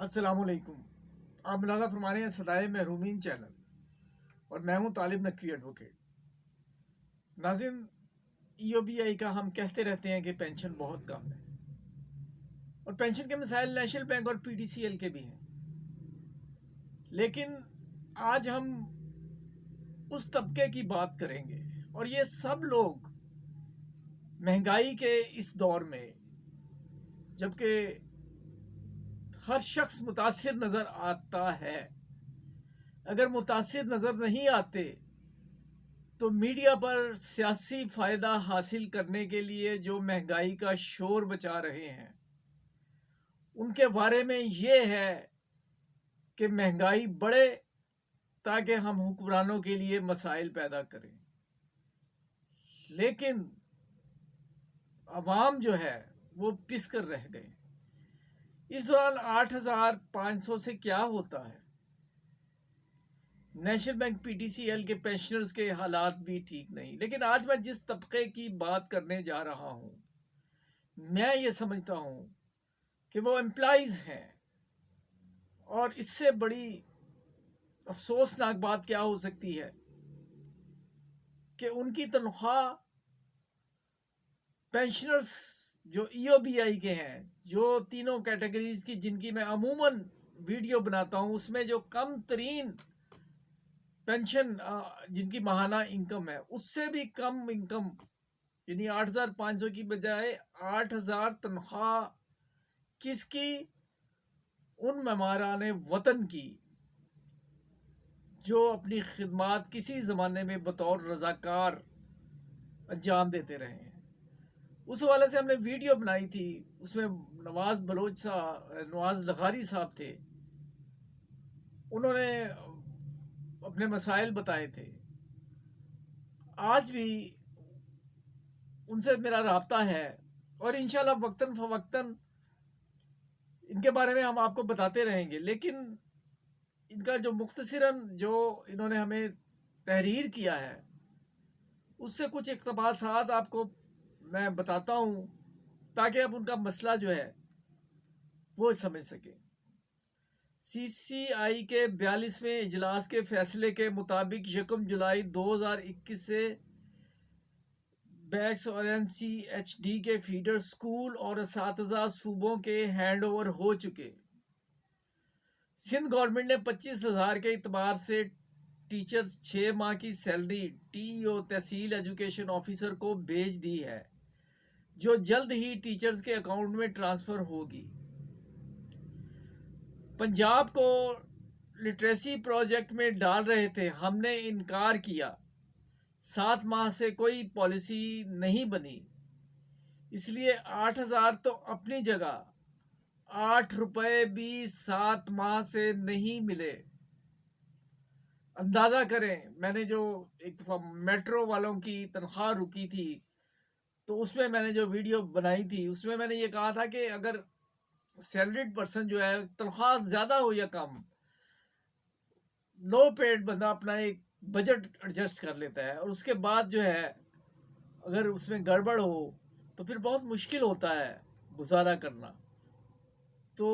السلام علیکم۔ آپ ملاحظہ فرما رہے ہیں صدائے محرومین چینل اور میں ہوں طالب نقوی ایڈوکیٹ۔ ناظرین، ای او بی آئی کا ہم کہتے رہتے ہیں کہ پینشن بہت کم ہے اور پینشن کے مسائل نیشنل بینک اور پی ٹی سی ایل کے بھی ہیں، لیکن آج ہم اس طبقے کی بات کریں گے اور یہ سب لوگ مہنگائی کے اس دور میں، جبکہ ہر شخص متاثر نظر آتا ہے، اگر متاثر نظر نہیں آتے تو میڈیا پر سیاسی فائدہ حاصل کرنے کے لیے جو مہنگائی کا شور بچا رہے ہیں ان کے بارے میں یہ ہے کہ مہنگائی بڑھے تاکہ ہم حکمرانوں کے لیے مسائل پیدا کریں، لیکن عوام جو ہے وہ پس کر رہ گئے۔ اس دوران 8,500 سے کیا ہوتا ہے؟ National bank P T C L کے پینشنرز کے حالات بھی ٹھیک نہیں، لیکن آج میں جس طبقے کی بات کرنے جا رہا ہوں میں یہ سمجھتا ہوں کہ وہ امپلائیز ہیں، اور اس سے بڑی افسوسناک بات کیا ہو سکتی ہے کہ ان کی تنخواہ پینشنرز جو ای او بی آئی کے ہیں، جو تینوں کیٹیگریز کی جن کی میں عموماً ویڈیو بناتا ہوں، اس میں جو کم ترین پینشن جن کی ماہانہ انکم ہے اس سے بھی کم انکم، یعنی 8,500 کی بجائے 8,000 تنخواہ کس کی؟ ان معماران وطن کی جو اپنی خدمات کسی زمانے میں بطور رضاکار انجام دیتے رہے ہیں۔ اس حوالے سے ہم نے ویڈیو بنائی تھی، اس میں نواز لغاری صاحب تھے، انہوں نے اپنے مسائل بتائے تھے۔ آج بھی ان سے میرا رابطہ ہے اور انشاءاللہ وقتاً فوقتاً ان کے بارے میں ہم آپ کو بتاتے رہیں گے، لیکن ان کا جو مختصراً جو انہوں نے ہمیں تحریر کیا ہے اس سے کچھ اقتباسات آپ کو میں بتاتا ہوں تاکہ آپ ان کا مسئلہ جو ہے وہ سمجھ سکیں۔ سی سی آئی کے 42ویں اجلاس کے فیصلے کے مطابق 1 جولائی 2021 سے بیکس اور این سی ایچ ڈی کے فیڈر سکول اور اساتذہ صوبوں کے ہینڈ اوور ہو چکے۔ سندھ گورنمنٹ نے 25,000 کے اعتبار سے ٹیچرز 6 ماہ کی سیلری ٹی او تحصیل ایجوکیشن آفیسر کو بھیج دی ہے، جو جلد ہی ٹیچرز کے اکاؤنٹ میں ٹرانسفر ہوگی۔ پنجاب کو لٹریسی پروجیکٹ میں ڈال رہے تھے، ہم نے انکار کیا۔ 7 ماہ سے کوئی پالیسی نہیں بنی، اس لیے 8,000 تو اپنی جگہ، 8 روپے بھی 7 ماہ سے نہیں ملے۔ اندازہ کریں، میں نے جو ایک دفعہ میٹرو والوں کی تنخواہ رکی تھی تو اس میں میں نے جو ویڈیو بنائی تھی اس میں نے یہ کہا تھا کہ اگر سیلریڈ پرسن جو ہے تنخواہ زیادہ ہو یا کم، لو پیڈ بندہ اپنا ایک بجٹ ایڈجسٹ کر لیتا ہے، اور اس کے بعد جو ہے اگر اس میں گڑبڑ ہو تو پھر بہت مشکل ہوتا ہے گزارا کرنا۔ تو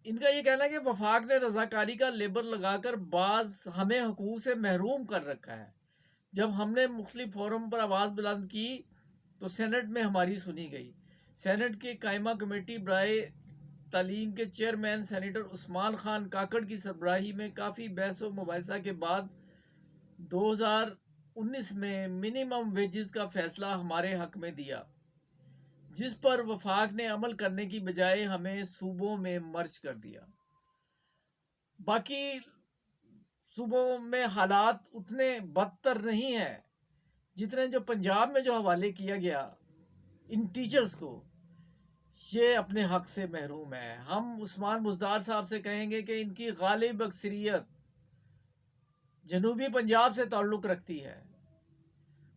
ان کا یہ کہنا ہے کہ وفاق نے رضاکاری کا لیبل لگا کر بعض ہمیں حقوق سے محروم کر رکھا ہے۔ جب ہم نے مختلف فورم پر آواز بلند کی تو سینٹ میں ہماری سنی گئی۔ سینٹ کی قائمہ کمیٹی برائے تعلیم کے چیئرمین سینیٹر عثمان خان کاکڑ کی سربراہی میں کافی بحث و مباحثہ کے بعد 2019 میں منیمم ویجز کا فیصلہ ہمارے حق میں دیا، جس پر وفاق نے عمل کرنے کی بجائے ہمیں صوبوں میں مرج کر دیا۔ باقی صوبوں میں حالات اتنے بدتر نہیں ہیں جتنے جو پنجاب میں جو حوالے کیا گیا ان ٹیچرز کو، یہ اپنے حق سے محروم ہے۔ ہم عثمان بزدار صاحب سے کہیں گے کہ ان کی غالب اکثریت جنوبی پنجاب سے تعلق رکھتی ہے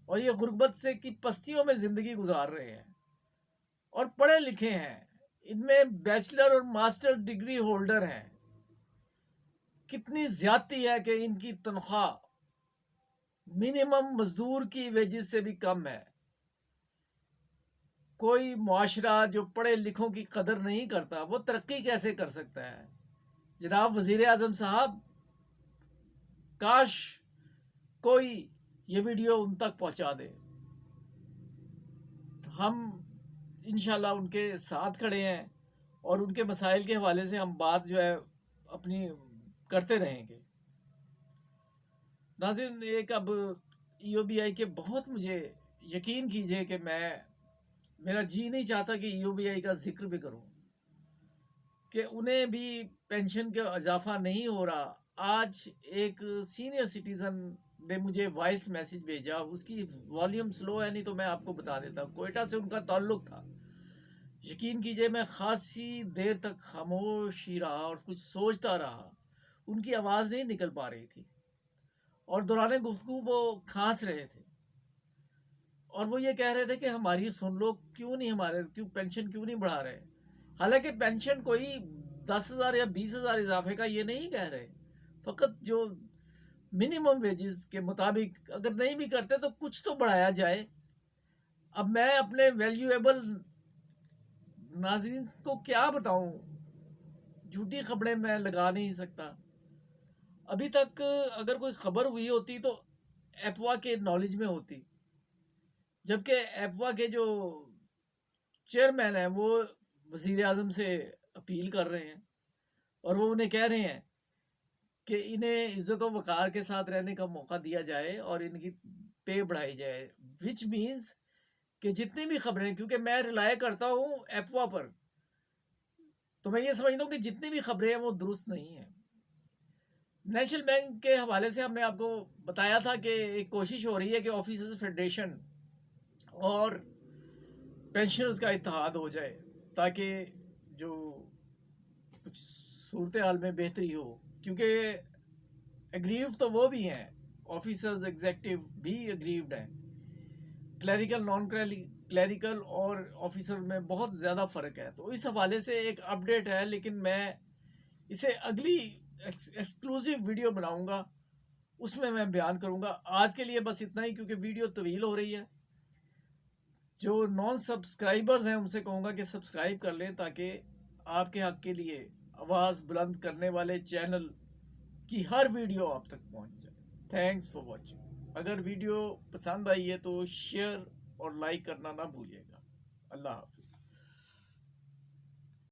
اور یہ غربت سے کی پستیوں میں زندگی گزار رہے ہیں اور پڑھے لکھے ہیں، ان میں بیچلر اور ماسٹر ڈگری ہولڈر ہیں۔ کتنی زیادتی ہے کہ ان کی تنخواہ منیمم مزدور کی ویجز سے بھی کم ہے۔ کوئی معاشرہ جو پڑھے لکھوں کی قدر نہیں کرتا وہ ترقی کیسے کر سکتا ہے؟ جناب وزیر اعظم صاحب، کاش کوئی یہ ویڈیو ان تک پہنچا دے. ہم انشاءاللہ ان کے ساتھ کھڑے ہیں اور ان کے مسائل کے حوالے سے ہم بات جو ہے اپنی کرتے رہیں گے. ناظرین، ایک اب ای او بی آئی کے بہت، مجھے یقین کیجئے کہ میرا جی نہیں چاہتا کہ ای او بی آئی کا ذکر بھی کروں، کہ انہیں بھی پینشن کا اضافہ نہیں ہو رہا. آج ایک سینئر سٹیزن نے مجھے وائس میسج بھیجا، اس کی والیوم سلو ہے، نہیں تو میں آپ کو بتا دیتا. کوئٹہ سے ان کا تعلق تھا. یقین کیجئے میں خاصی دیر تک خاموش ہی رہا اور کچھ سوچتا رہا. ان کی آواز نہیں نکل پا رہی تھی اور دوران گفتگو وہ کھانس رہے تھے اور وہ یہ کہہ رہے تھے کہ ہماری سن لو، کیوں پینشن کیوں نہیں بڑھا رہے. حالانکہ پینشن کوئی 10,000 یا 20,000 اضافے کا یہ نہیں کہہ رہے، فقط جو منیمم ویجز کے مطابق اگر نہیں بھی کرتے تو کچھ تو بڑھایا جائے. اب میں اپنے ویلیویبل ناظرین کو کیا بتاؤں، جھوٹی خبریں میں لگا نہیں سکتا. ابھی تک اگر کوئی خبر ہوئی ہوتی تو ایپوا کے نالج میں ہوتی، جبکہ ایپوا کے جو چیئرمین ہیں وہ وزیر اعظم سے اپیل کر رہے ہیں اور وہ انہیں کہہ رہے ہیں کہ انہیں عزت و وقار کے ساتھ رہنے کا موقع دیا جائے اور ان کی پے بڑھائی جائے. وچ مینز کہ جتنی بھی خبریں، کیونکہ میں ریلائے کرتا ہوں ایپوا پر، تو میں یہ سمجھتا ہوں کہ جتنی بھی خبریں ہیں وہ درست نہیں ہیں. نیشنل بینک کے حوالے سے ہم نے آپ کو بتایا تھا کہ ایک کوشش ہو رہی ہے کہ آفیسرز فیڈریشن اور پینشنرز کا اتحاد ہو جائے تاکہ جو کچھ صورتحال میں بہتری ہو، کیونکہ اگریو تو وہ بھی ہیں، آفیسرز ایگزیکٹو بھی اگریوڈ ہیں. کلیریکل، نان کلیریکل اور آفیسر میں بہت زیادہ فرق ہے. تو اس حوالے سے ایک اپڈیٹ ہے، لیکن میں اسے اگلی ایکسکلوزیو ویڈیو بناؤں گا، اس میں بیان کروں گا. آج کے لیے بس اتنا ہی، کیونکہ ویڈیو طویل ہو رہی ہے. جو نان سبسکرائبرز ہیں ان سے کہوں گا کہ سبسکرائب کر لیں تاکہ آپ کے حق کے لیے آواز بلند کرنے والے چینل کی ہر ویڈیو آپ تک پہنچ جائے. Thanks for watching. اگر ویڈیو پسند آئی ہے تو شیئر اور لائک کرنا نہ بھولیے گا. اللہ حافظ.